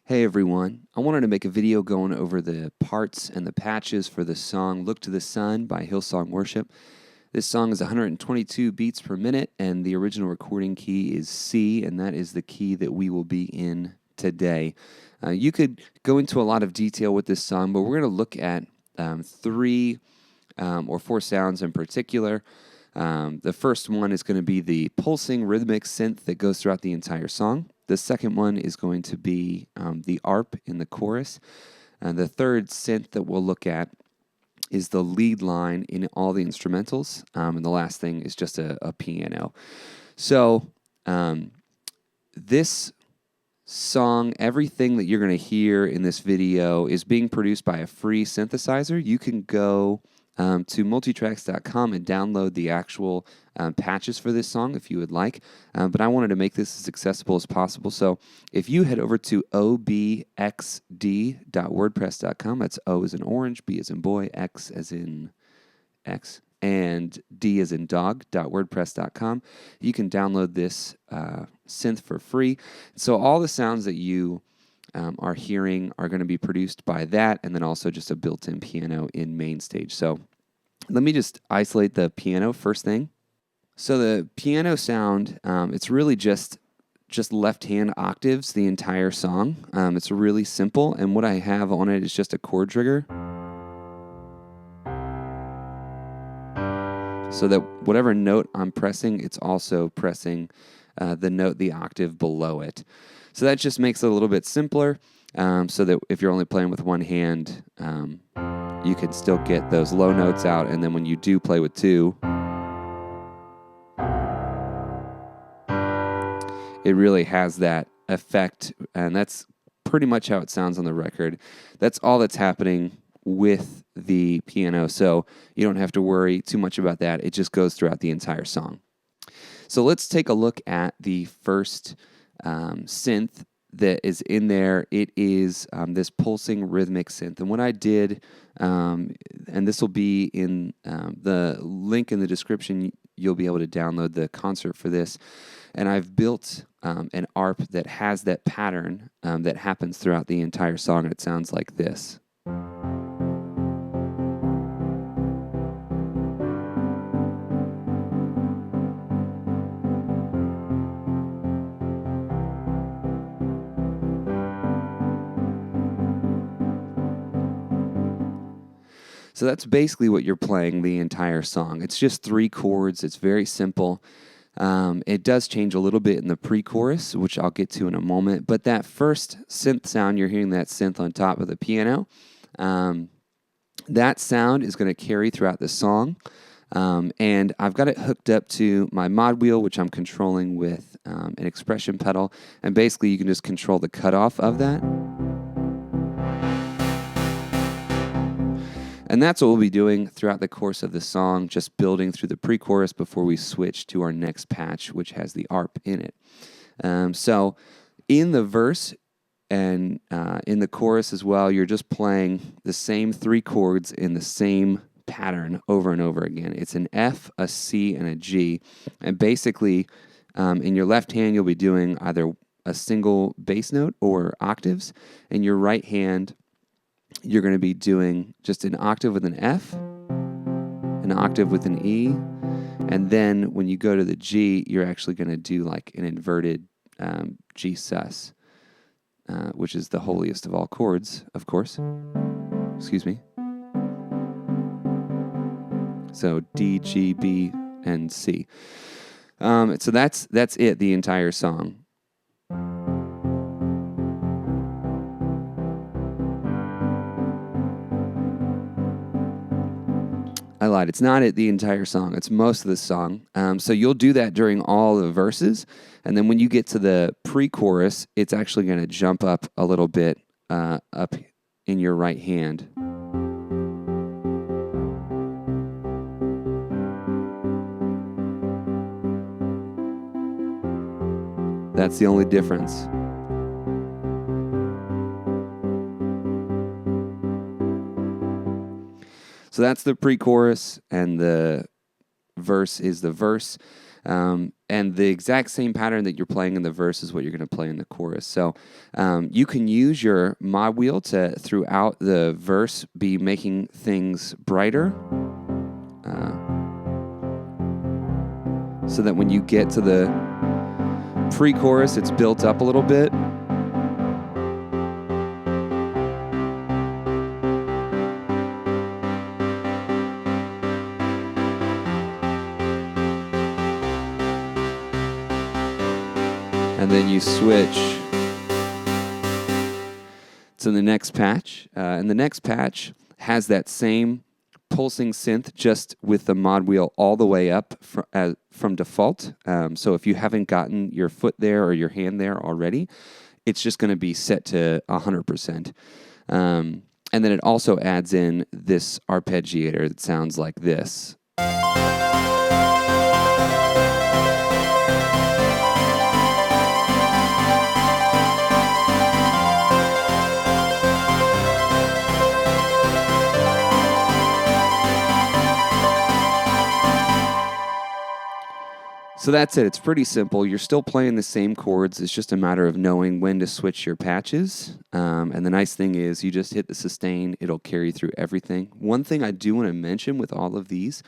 Hey everyone, I wanted to make a video going over the parts and the patches for the song Look to the Sun by Hillsong Worship. This song is 122 beats per minute, and the original recording key is C, and that is the key that we will be in today. You could go into a lot of detail with this song, but we're going to look at three or four sounds in particular. The first one is going to be the pulsing rhythmic synth that goes throughout the entire song. The second one is going to be the ARP in the chorus. And the third synth that we'll look at is the lead line in all the instrumentals. And the last thing is just a piano. So this song, everything that you're going to hear in this video is being produced by a free synthesizer. You can go to multitracks.com and download the actual patches for this song if you would like. But I wanted to make this as accessible as possible. So if you head over to obxd.wordpress.com, that's O as in orange, B as in boy, X as in X, and D as in dog.wordpress.com. You can download this synth for free. So all the sounds that you are hearing are going to be produced by that, and then also just a built-in piano in main stage. So let me just isolate the piano first thing. So the piano sound, it's really just left-hand octaves the entire song. It's really simple, and what I have on it is just a chord trigger. So that whatever note I'm pressing, it's also pressing the octave below it. So that just makes it a little bit simpler, so that if you're only playing with one hand, you can still get those low notes out, and then when you do play with two, it really has that effect, and that's pretty much how it sounds on the record. That's all that's happening with the piano, so you don't have to worry too much about that. It just goes throughout the entire song. So let's take a look at the first synth that is in there. It is this pulsing rhythmic synth. And what I did, and this will be in the link in the description, you'll be able to download the concert for this. And I've built an ARP that has that pattern that happens throughout the entire song. It sounds like this. So that's basically what you're playing the entire song. It's just three chords. It's very simple. It does change a little bit in the pre-chorus, which I'll get to in a moment. But that first synth sound, you're hearing that synth on top of the piano. That sound is going to carry throughout the song. And I've got it hooked up to my mod wheel, which I'm controlling with an expression pedal. And basically, you can just control the cutoff of that. And that's what we'll be doing throughout the course of the song, just building through the pre-chorus before we switch to our next patch, which has the ARP in it. So in the verse and in the chorus as well, you're just playing the same three chords in the same pattern over and over again. It's an F, a C, and a G. And basically, in your left hand, you'll be doing either a single bass note or octaves. In your right hand, you're going to be doing just an octave with an F, an octave with an E, and then when you go to the G, you're actually going to do like an inverted G sus, which is the holiest of all chords, of course. Excuse me. So D, G, B, and C. So that's it, the entire song. I lied. It's not the entire song. It's most of the song. So you'll do that during all the verses. And then when you get to the pre-chorus, it's actually going to jump up a little bit up in your right hand. That's the only difference. So that's the pre-chorus, and the verse is the verse. And the exact same pattern that you're playing in the verse is what you're going to play in the chorus. So you can use your mod wheel to, throughout the verse, be making things brighter. So that when you get to the pre-chorus, it's built up a little bit. And then you switch to the next patch. And the next patch has that same pulsing synth, just with the mod wheel all the way up from default. So if you haven't gotten your foot there or your hand there already, it's just going to be set to 100%. And then it also adds in this arpeggiator that sounds like this. So that's it. It's pretty simple. You're still playing the same chords. It's just a matter of knowing when to switch your patches. And the nice thing is you just hit the sustain. It'll carry through everything. One thing I do want to mention with all of these,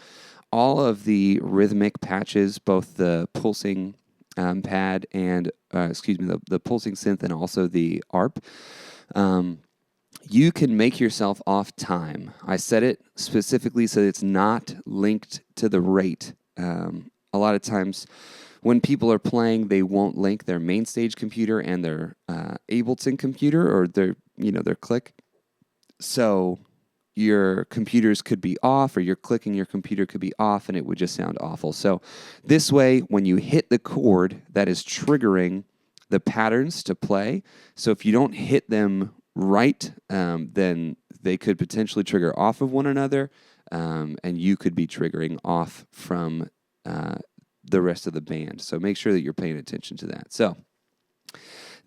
all of the rhythmic patches, both the pulsing pad and, the pulsing synth and also the ARP, you can make yourself off time. I set it specifically so it's not linked to the rate. A lot of times when people are playing, they won't link their main stage computer and their Ableton computer or their click. So your computers could be off, or your click in your computer could be off, and it would just sound awful. So this way, when you hit the chord, that is triggering the patterns to play. So if you don't hit them right, then they could potentially trigger off of one another, and you could be triggering off from the rest of the band. So make sure that you're paying attention to that. So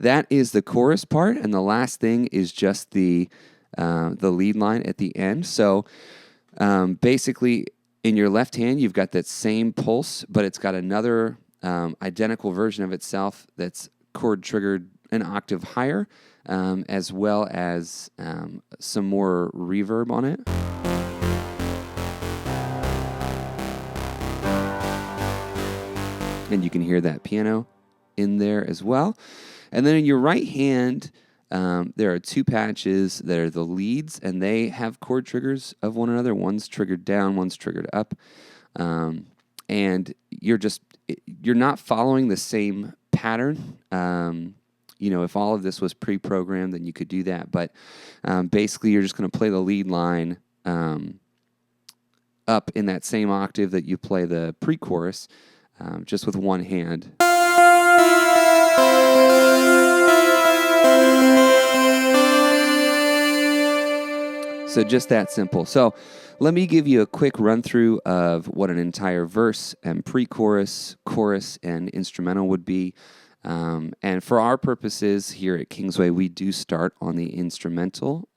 that is the chorus part, and the last thing is just the lead line at the end. So basically, in your left hand, you've got that same pulse, but it's got another identical version of itself that's chord triggered an octave higher, as well as some more reverb on it. And you can hear that piano in there as well. And then in your right hand, there are two patches that are the leads, and they have chord triggers of one another. One's triggered down, one's triggered up. And you're not following the same pattern. If all of this was pre-programmed, then you could do that. But basically, you're just going to play the lead line up in that same octave that you play the pre-chorus, just with one hand. So just that simple. So let me give you a quick run through of what an entire verse and pre-chorus, chorus, and instrumental would be. And for our purposes here at Kingsway, we do start on the instrumental.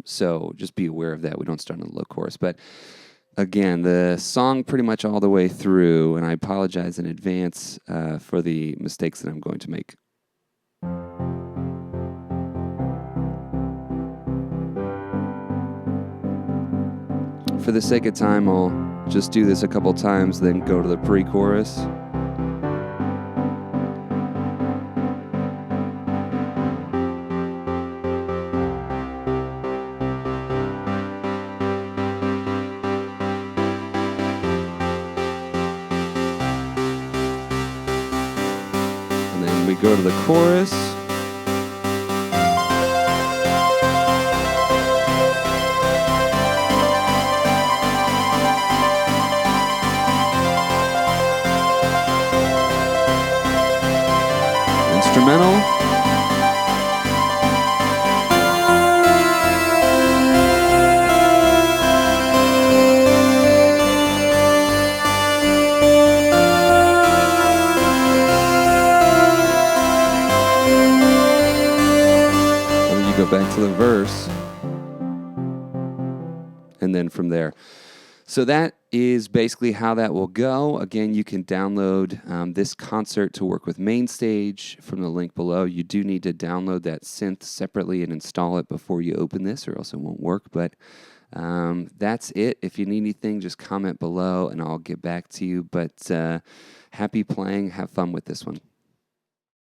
So just be aware of that. We don't start on the low chorus. But again, the song pretty much all the way through, and I apologize in advance for the mistakes that I'm going to make. For the sake of time, I'll just do this a couple times, then go to the pre-chorus. And then we go to the chorus. Instrumental. And then you go back to the verse. And then from there. So that is basically how that will go. Again, you can download this concert to work with MainStage from the link below. You do need to download that synth separately and install it before you open this, or else it won't work. But that's it. If you need anything, just comment below and I'll get back to you. But happy playing. Have fun with this one.